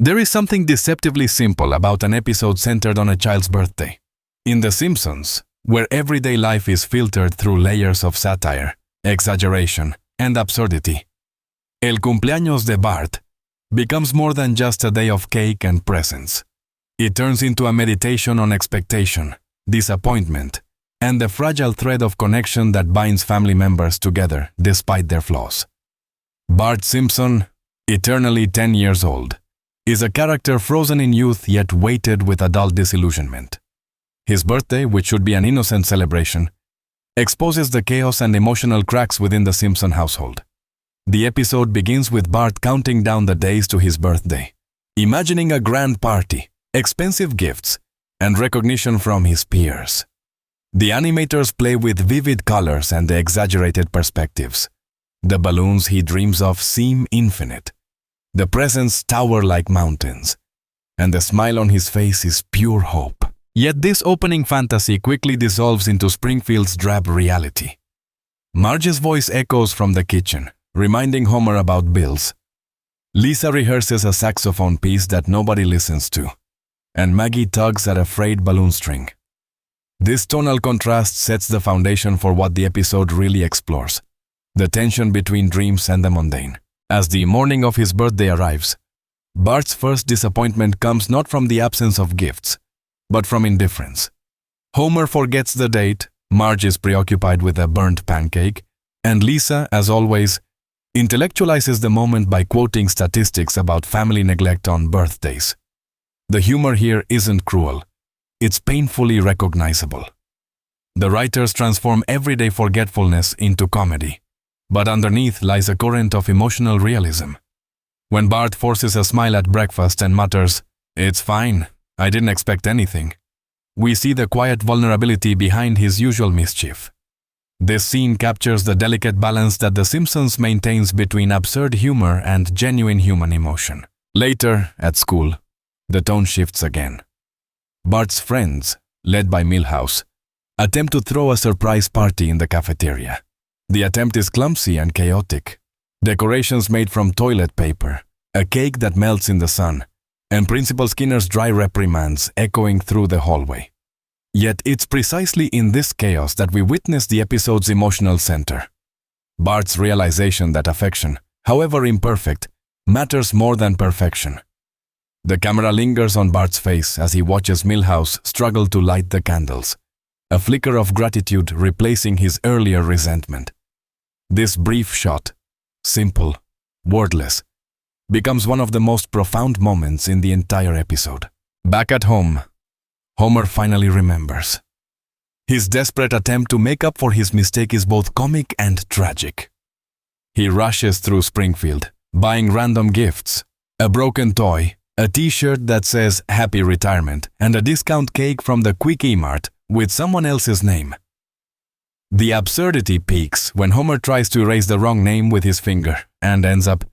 There is something deceptively simple about an episode centered on a child's birthday. In The Simpsons, where everyday life is filtered through layers of satire, exaggeration, and absurdity, El cumpleaños de Bart becomes more than just a day of cake and presents. It turns into a meditation on expectation, disappointment, and the fragile thread of connection that binds family members together despite their flaws. Bart Simpson, eternally 10 years old, is a character frozen in youth yet weighted with adult disillusionment. His birthday, which should be an innocent celebration, exposes the chaos and emotional cracks within the Simpson household. The episode begins with Bart counting down the days to his birthday, imagining a grand party, expensive gifts, and recognition from his peers. The animators play with vivid colors and exaggerated perspectives. The balloons he dreams of seem infinite. The presents tower like mountains, and the smile on his face is pure hope. Yet this opening fantasy quickly dissolves into Springfield's drab reality. Marge's voice echoes from the kitchen, reminding Homer about bills. Lisa rehearses a saxophone piece that nobody listens to, and Maggie tugs at a frayed balloon string. This tonal contrast sets the foundation for what the episode really explores: the tension between dreams and the mundane. As the morning of his birthday arrives, Bart's first disappointment comes not from the absence of gifts, but from indifference. Homer forgets the date, Marge is preoccupied with a burnt pancake, and Lisa, as always, intellectualizes the moment by quoting statistics about family neglect on birthdays. The humor here isn't cruel, it's painfully recognizable. The writers transform everyday forgetfulness into comedy, but underneath lies a current of emotional realism. When Bart forces a smile at breakfast and mutters, "It's fine, I didn't expect anything," we see the quiet vulnerability behind his usual mischief. This scene captures the delicate balance that The Simpsons maintains between absurd humor and genuine human emotion. Later, at school, the tone shifts again. Bart's friends, led by Milhouse, attempt to throw a surprise party in the cafeteria. The attempt is clumsy and chaotic. Decorations made from toilet paper, a cake that melts in the sun, and Principal Skinner's dry reprimands echoing through the hallway. Yet it's precisely in this chaos that we witness the episode's emotional center. Bart's realization that affection, however imperfect, matters more than perfection. The camera lingers on Bart's face as he watches Milhouse struggle to light the candles, a flicker of gratitude replacing his earlier resentment. This brief shot, simple, wordless, becomes one of the most profound moments in the entire episode. Back at home, Homer finally remembers. His desperate attempt to make up for his mistake is both comic and tragic. He rushes through Springfield, buying random gifts, a broken toy, a t-shirt that says "Happy Retirement," and a discount cake from the Quickie Mart with someone else's name. The absurdity peaks when Homer tries to erase the wrong name with his finger and ends up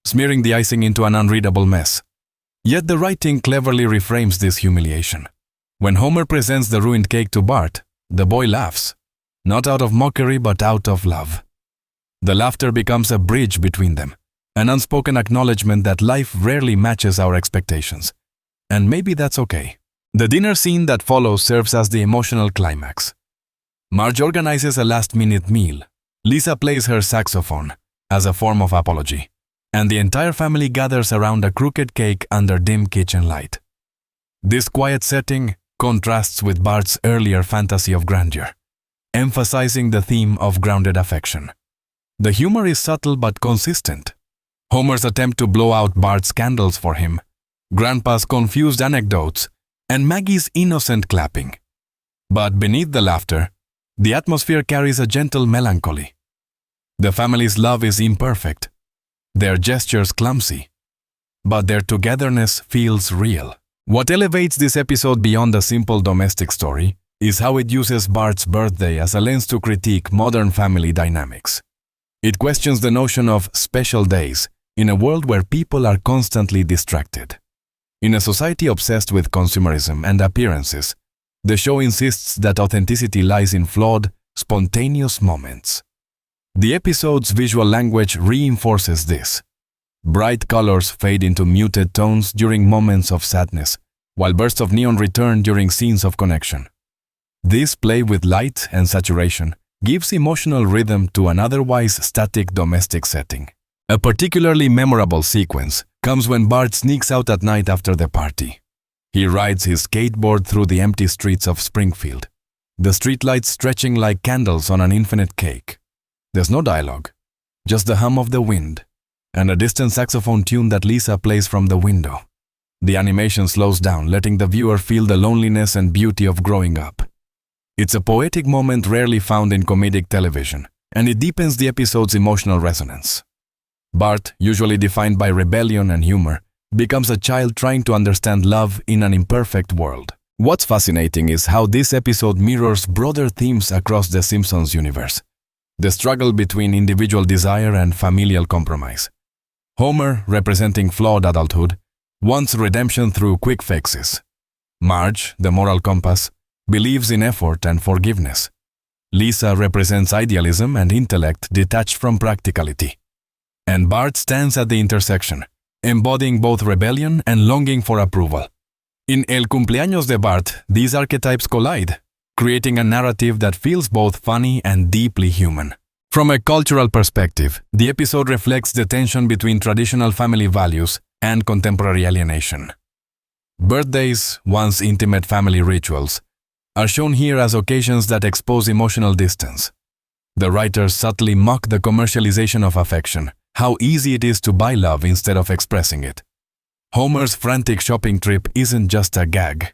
smearing the icing into an unreadable mess. Yet the writing cleverly reframes this humiliation. When Homer presents the ruined cake to Bart, the boy laughs, not out of mockery but out of love. The laughter becomes a bridge between them, an unspoken acknowledgement that life rarely matches our expectations. And maybe that's okay. The dinner scene that follows serves as the emotional climax. Marge organizes a last-minute meal. Lisa plays her saxophone as a form of apology, and the entire family gathers around a crooked cake under dim kitchen light. This quiet setting contrasts with Bart's earlier fantasy of grandeur, emphasizing the theme of grounded affection. The humor is subtle but consistent. Homer's attempt to blow out Bart's candles for him, Grandpa's confused anecdotes, and Maggie's innocent clapping. But beneath the laughter, the atmosphere carries a gentle melancholy. The family's love is imperfect, their gestures clumsy, but their togetherness feels real. What elevates this episode beyond a simple domestic story is how it uses Bart's birthday as a lens to critique modern family dynamics. It questions the notion of special days in a world where people are constantly distracted. In a society obsessed with consumerism and appearances, the show insists that authenticity lies in flawed, spontaneous moments. The episode's visual language reinforces this. Bright colors fade into muted tones during moments of sadness, while bursts of neon return during scenes of connection. This play with light and saturation gives emotional rhythm to an otherwise static domestic setting. A particularly memorable sequence comes when Bart sneaks out at night after the party. He rides his skateboard through the empty streets of Springfield, the streetlights stretching like candles on an infinite cake. There's no dialogue, just the hum of the wind, and a distant saxophone tune that Lisa plays from the window. The animation slows down, letting the viewer feel the loneliness and beauty of growing up. It's a poetic moment rarely found in comedic television, and it deepens the episode's emotional resonance. Bart, usually defined by rebellion and humor, becomes a child trying to understand love in an imperfect world. What's fascinating is how this episode mirrors broader themes across the Simpsons universe. The struggle between individual desire and familial compromise. Homer, representing flawed adulthood, wants redemption through quick fixes. Marge, the moral compass, believes in effort and forgiveness. Lisa represents idealism and intellect detached from practicality. And Bart stands at the intersection, embodying both rebellion and longing for approval. In El Cumpleaños de Bart, these archetypes collide, creating a narrative that feels both funny and deeply human. From a cultural perspective, the episode reflects the tension between traditional family values and contemporary alienation. Birthdays, once intimate family rituals, are shown here as occasions that expose emotional distance. The writers subtly mock the commercialization of affection, how easy it is to buy love instead of expressing it. Homer's frantic shopping trip isn't just a gag.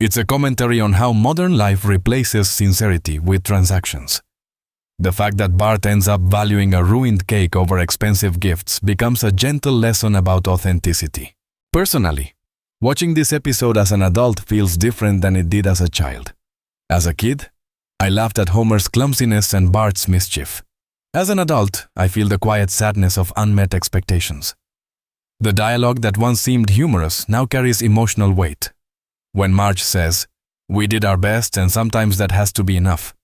It's a commentary on how modern life replaces sincerity with transactions. The fact that Bart ends up valuing a ruined cake over expensive gifts becomes a gentle lesson about authenticity. Personally, watching this episode as an adult feels different than it did as a child. As a kid, I laughed at Homer's clumsiness and Bart's mischief. As an adult, I feel the quiet sadness of unmet expectations. The dialogue that once seemed humorous now carries emotional weight. When Marge says, "We did our best and sometimes that has to be enough,"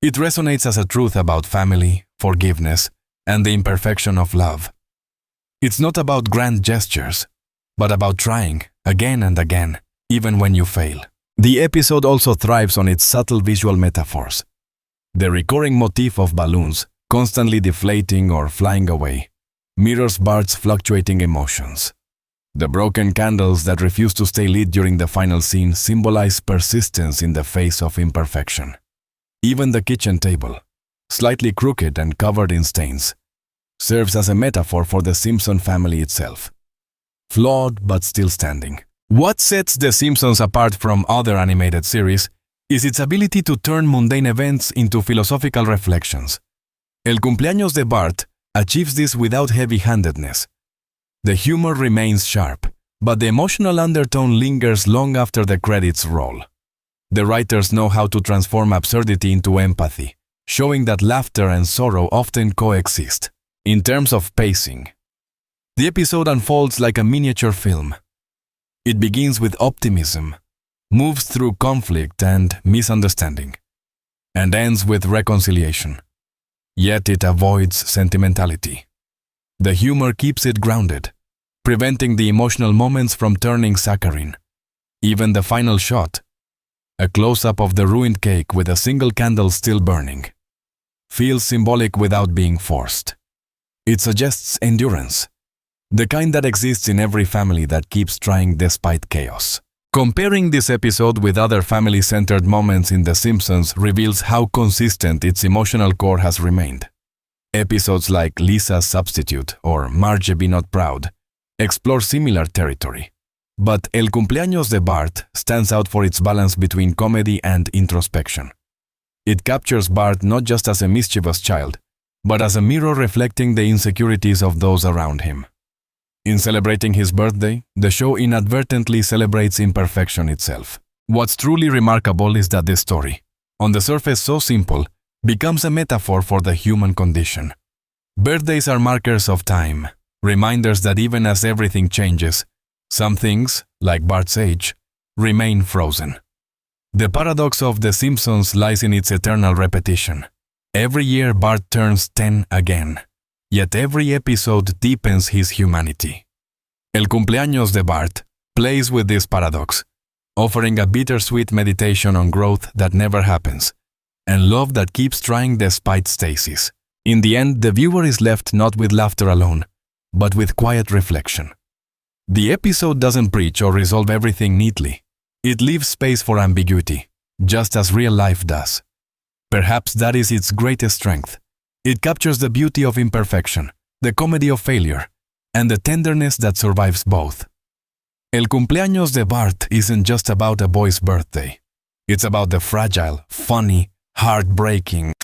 it resonates as a truth about family, forgiveness, and the imperfection of love. It's not about grand gestures, but about trying again and again, even when you fail. The episode also thrives on its subtle visual metaphors. The recurring motif of balloons, constantly deflating or flying away, mirrors Bart's fluctuating emotions. The broken candles that refuse to stay lit during the final scene symbolize persistence in the face of imperfection. Even the kitchen table, slightly crooked and covered in stains, serves as a metaphor for the Simpson family itself. Flawed but still standing. What sets The Simpsons apart from other animated series is its ability to turn mundane events into philosophical reflections. El Cumpleaños de Bart achieves this without heavy-handedness. The humor remains sharp, but the emotional undertone lingers long after the credits roll. The writers know how to transform absurdity into empathy, showing that laughter and sorrow often coexist. In terms of pacing, the episode unfolds like a miniature film. It begins with optimism, moves through conflict and misunderstanding, and ends with reconciliation. Yet it avoids sentimentality. The humor keeps it grounded, preventing the emotional moments from turning saccharine. Even the final shot, a close-up of the ruined cake with a single candle still burning, feels symbolic without being forced. It suggests endurance, the kind that exists in every family that keeps trying despite chaos. Comparing this episode with other family-centered moments in The Simpsons reveals how consistent its emotional core has remained. Episodes like Lisa's Substitute or Marge Be Not Proud explore similar territory. But El Cumpleaños de Bart stands out for its balance between comedy and introspection. It captures Bart not just as a mischievous child, but as a mirror reflecting the insecurities of those around him. In celebrating his birthday, the show inadvertently celebrates imperfection itself. What's truly remarkable is that this story, on the surface so simple, becomes a metaphor for the human condition. Birthdays are markers of time, reminders that even as everything changes, some things, like Bart's age, remain frozen. The paradox of The Simpsons lies in its eternal repetition. Every year Bart turns 10 again, yet every episode deepens his humanity. El cumpleaños de Bart plays with this paradox, offering a bittersweet meditation on growth that never happens, and love that keeps trying despite stasis. In the end, the viewer is left not with laughter alone, but with quiet reflection. The episode doesn't preach or resolve everything neatly. It leaves space for ambiguity, just as real life does. Perhaps that is its greatest strength. It captures the beauty of imperfection, the comedy of failure, and the tenderness that survives both. El cumpleaños de Bart isn't just about a boy's birthday. It's about the fragile, funny, heartbreaking,